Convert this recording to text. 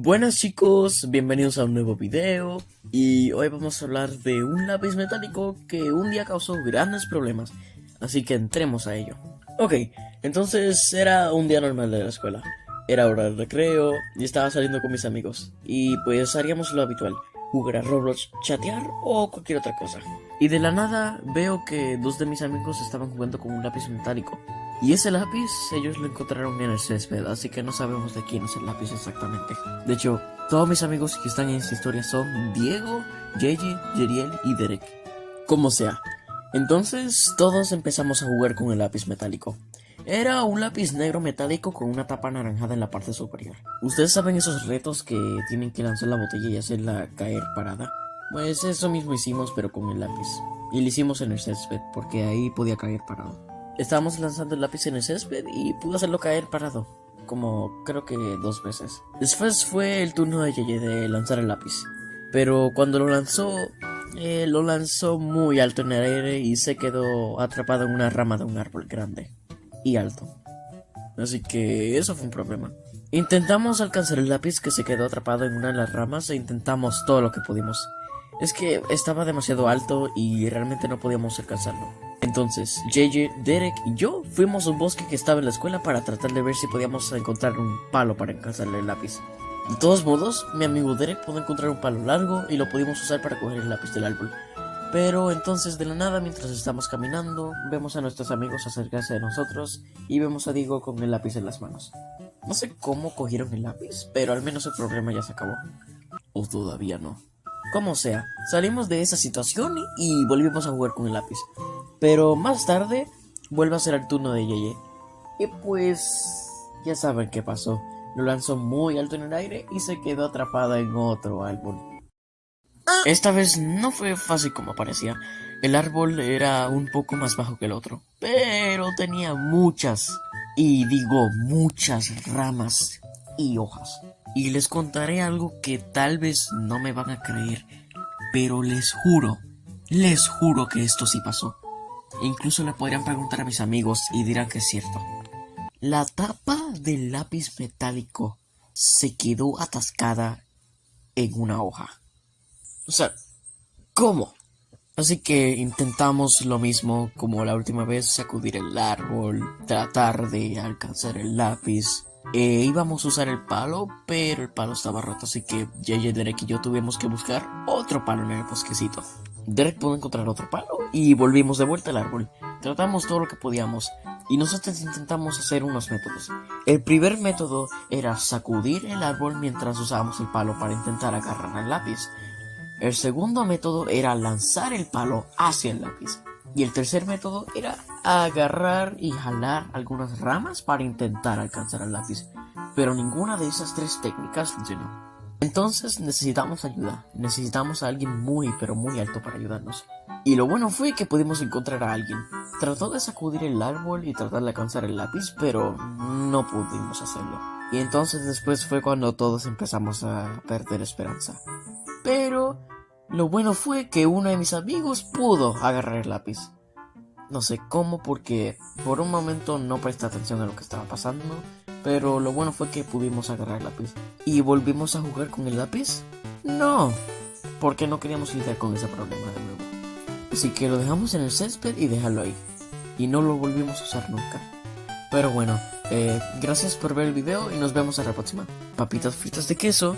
Buenas chicos, bienvenidos a un nuevo video y hoy vamos a hablar de un lápiz metálico que un día causó grandes problemas, así que entremos a ello. Ok, entonces era un día normal de la escuela, era hora de recreo y estaba saliendo con mis amigos y pues haríamos lo habitual, jugar a Roblox, chatear o cualquier otra cosa. Y de la nada veo que dos de mis amigos estaban jugando con un lápiz metálico. Y ese lápiz ellos lo encontraron en el césped, así que no sabemos de quién es el lápiz exactamente. De hecho, todos mis amigos que están en esta historia son Diego, Yeji, Yeriel y Derek. Como sea. Entonces todos empezamos a jugar con el lápiz metálico. Era un lápiz negro metálico con una tapa anaranjada en la parte superior. Ustedes saben esos retos que tienen que lanzar la botella y hacerla caer parada. Pues eso mismo hicimos pero con el lápiz. Y lo hicimos en el césped porque ahí podía caer parado. Estábamos lanzando el lápiz en el césped y pudo hacerlo caer parado, como creo que 2 veces. Después fue el turno de Yeye de lanzar el lápiz, pero cuando lo lanzó muy alto en el aire y se quedó atrapado en una rama de un árbol grande y alto. Así que eso fue un problema. Intentamos alcanzar el lápiz que se quedó atrapado en una de las ramas e intentamos todo lo que pudimos. Es que estaba demasiado alto y realmente no podíamos alcanzarlo. Entonces, JJ, Derek y yo fuimos a un bosque que estaba en la escuela para tratar de ver si podíamos encontrar un palo para alcanzarle el lápiz. De todos modos, mi amigo Derek pudo encontrar un palo largo y lo pudimos usar para coger el lápiz del árbol. Pero entonces de la nada, mientras estamos caminando, vemos a nuestros amigos acercarse de nosotros y vemos a Diego con el lápiz en las manos. No sé cómo cogieron el lápiz, pero al menos el problema ya se acabó. O todavía no. Como sea, salimos de esa situación y volvimos a jugar con el lápiz. Pero más tarde vuelve a ser el turno de Yeye. Y pues ya saben qué pasó. Lo lanzó muy alto en el aire y se quedó atrapada en otro árbol. Esta vez no fue fácil como parecía. El árbol era un poco más bajo que el otro, pero tenía muchas ramas y hojas. Y les contaré algo que tal vez no me van a creer, pero les juro que esto sí pasó. Incluso le podrían preguntar a mis amigos y dirán que es cierto. La tapa del lápiz metálico se quedó atascada en una hoja. O sea, ¿cómo? Así que intentamos lo mismo como la última vez, sacudir el árbol, tratar de alcanzar el lápiz. Íbamos a usar el palo, pero el palo estaba roto, así que JJ, Derek y yo tuvimos que buscar otro palo en el bosquecito. Derek pudo encontrar otro palo y volvimos de vuelta al árbol. Tratamos todo lo que podíamos y nosotros intentamos hacer unos métodos. El primer método era sacudir el árbol mientras usábamos el palo para intentar agarrar el lápiz. El segundo método era lanzar el palo hacia el lápiz. Y el tercer método era agarrar y jalar algunas ramas para intentar alcanzar el lápiz. Pero ninguna de esas 3 técnicas funcionó. Entonces necesitamos ayuda. Necesitamos a alguien muy pero muy alto para ayudarnos. Y lo bueno fue que pudimos encontrar a alguien. Trató de sacudir el árbol y tratar de alcanzar el lápiz, pero no pudimos hacerlo. Y entonces después fue cuando todos empezamos a perder esperanza. Pero lo bueno fue que uno de mis amigos pudo agarrar el lápiz. No sé cómo, porque por un momento no presté atención a lo que estaba pasando, pero lo bueno fue que pudimos agarrar el lápiz. ¿Y volvimos a jugar con el lápiz? No, porque no queríamos lidiar con ese problema de nuevo. Así que lo dejamos en el césped y dejarlo ahí. Y no lo volvimos a usar nunca. Pero bueno, gracias por ver el video y nos vemos en la próxima. Papitas fritas de queso.